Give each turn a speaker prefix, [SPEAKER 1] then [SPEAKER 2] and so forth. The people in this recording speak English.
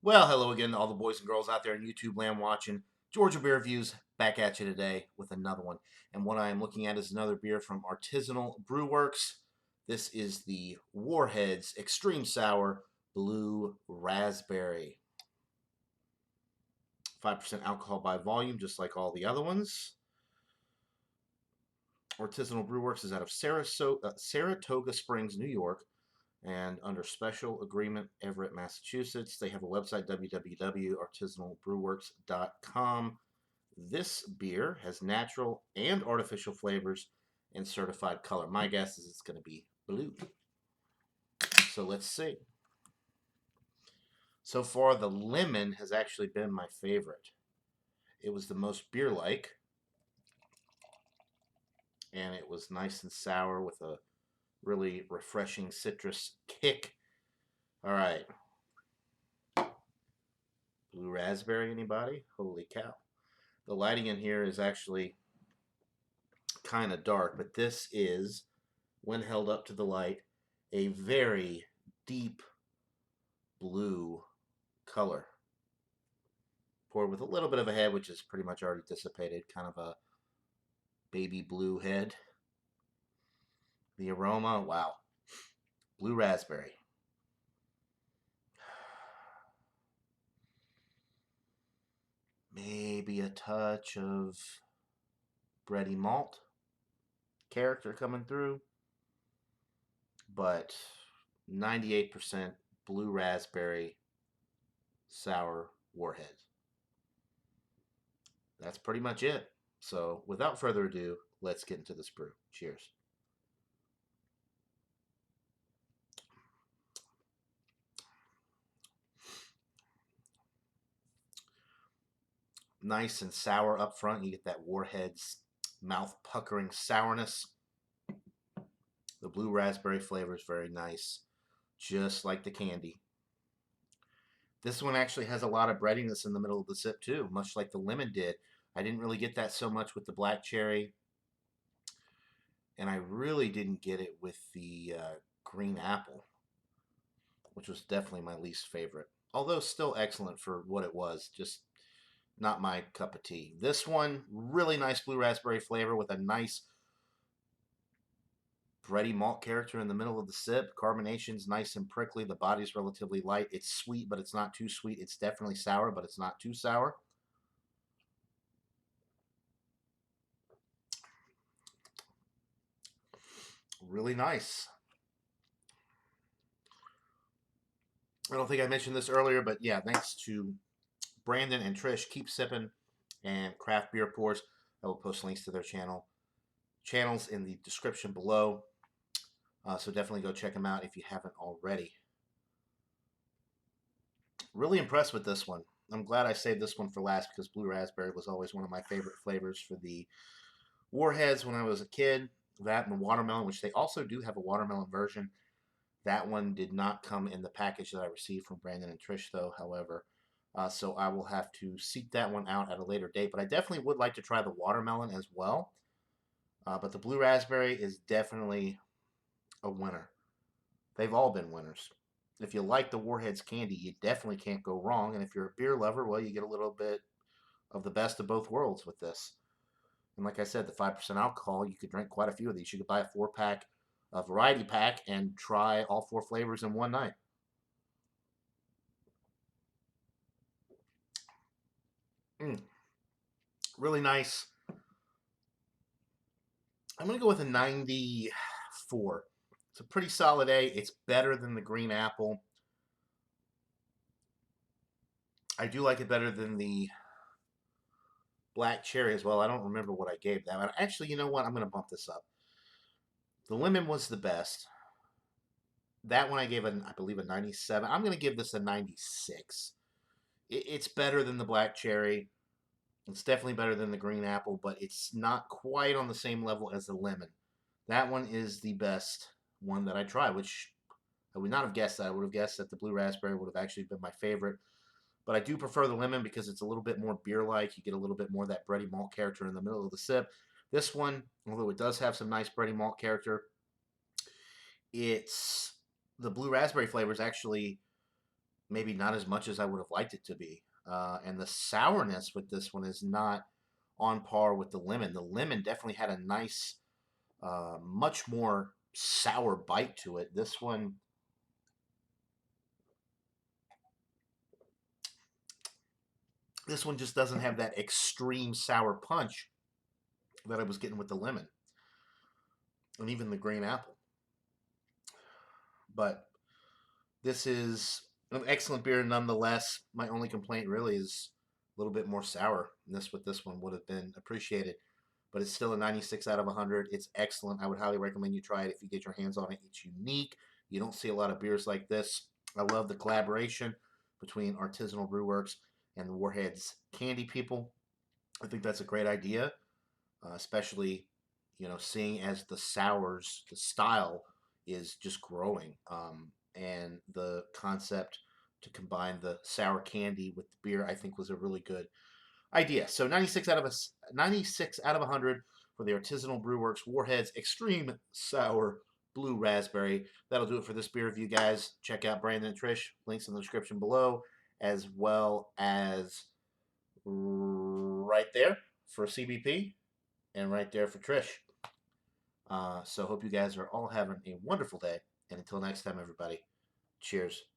[SPEAKER 1] Well, hello again to all the boys and girls out there in YouTube land watching. Georgia Beer Reviews back at you today with another one. And what I am looking at is another beer from Artisanal Brew Works. This is the Warheads Extreme Sour Blue Raspberry. 5% alcohol by volume, just like all the other ones. Artisanal Brew Works is out of Saratoga Springs, New York, and under special agreement, Everett, Massachusetts. They have a website, www.artisanalbrewworks.com. This beer has natural and artificial flavors and certified color. My guess is it's going to be blue. So let's see. So far, the lemon has actually been my favorite. It was the most beer-like, and it was nice and sour with a really refreshing citrus kick. All right. Blue raspberry, anybody? Holy cow. The lighting in here is actually kind of dark, but this is, when held up to the light, a very deep blue color. Poured with a little bit of a head, which is pretty much already dissipated, kind of a baby blue head. The aroma, wow. Blue raspberry. Maybe a touch of bready malt character coming through, but 98% blue raspberry sour Warhead. That's pretty much it. So without further ado, let's get into this brew. Cheers. Nice and sour up front. You get that Warhead's mouth puckering sourness. The blue raspberry flavor is very nice, just like the candy. This one actually has a lot of breadiness in the middle of the sip too, much like the lemon did. I didn't really get that so much with the black cherry, and I really didn't get it with the green apple, which was definitely my least favorite. Although still excellent for what it was, just not my cup of tea. This one, really nice blue raspberry flavor with a nice bready malt character in the middle of the sip. Carbonation's nice and prickly. The body's relatively light. It's sweet, but it's not too sweet. It's definitely sour, but it's not too sour. Really nice. I don't think I mentioned this earlier, but yeah, thanks to Brandon and Trish, Keep Sipping and Craft Beer Pours. I will post links to their channels in the description below. So definitely go check them out if you haven't already. Really impressed with this one. I'm glad I saved this one for last because blue raspberry was always one of my favorite flavors for the Warheads when I was a kid. That and the watermelon, which they also do have a watermelon version. That one did not come in the package that I received from Brandon and Trish, though, however. So I will have to seek that one out at a later date. But I definitely would like to try the watermelon as well. But the blue raspberry is definitely a winner. They've all been winners. If you like the Warheads candy, you definitely can't go wrong. And if you're a beer lover, well, you get a little bit of the best of both worlds with this. And like I said, the 5% alcohol, you could drink quite a few of these. You could buy a 4-pack, a variety pack, and try all 4 flavors in one night. Really nice. I'm going to go with a 94. It's a pretty solid A. It's better than the green apple. I do like it better than the black cherry as well. I don't remember what I gave that one. Actually, you know what? I'm going to bump this up. The lemon was the best. That one I gave, I believe, a 97. I'm going to give this a 96. It's better than the black cherry. It's definitely better than the green apple, but it's not quite on the same level as the lemon. That one is the best one that I tried, which I would not have guessed that. I would have guessed that the blue raspberry would have actually been my favorite. But I do prefer the lemon because it's a little bit more beer-like. You get a little bit more of that bready malt character in the middle of the sip. This one, although it does have some nice bready malt character, it's the blue raspberry flavor is actually maybe not as much as I would have liked it to be. And the sourness with this one is not on par with the lemon. The lemon definitely had a nice, much more sour bite to it. This one just doesn't have that extreme sour punch that I was getting with the lemon and even the green apple. But this is an excellent beer nonetheless. My only complaint really is a little bit more sour. And this with this one would have been appreciated. But it's still a 96 out of 100. It's excellent. I would highly recommend you try it if you get your hands on it. It's unique. You don't see a lot of beers like this. I love the collaboration between Artisanal Brew Works and the Warheads candy people. I think that's a great idea, especially seeing as the sours, the style is just growing, and the concept to combine the sour candy with the beer, I think, was a really good idea. So 96 out of 100 for the Artisanal Brew Works Warheads Extreme Sour Blue Raspberry. That'll do it for this beer review, guys. Check out Brandon and Trish. Links in the description below, as well as right there for CBP and right there for Trish. So hope you guys are all having a wonderful day. And until next time, everybody, cheers.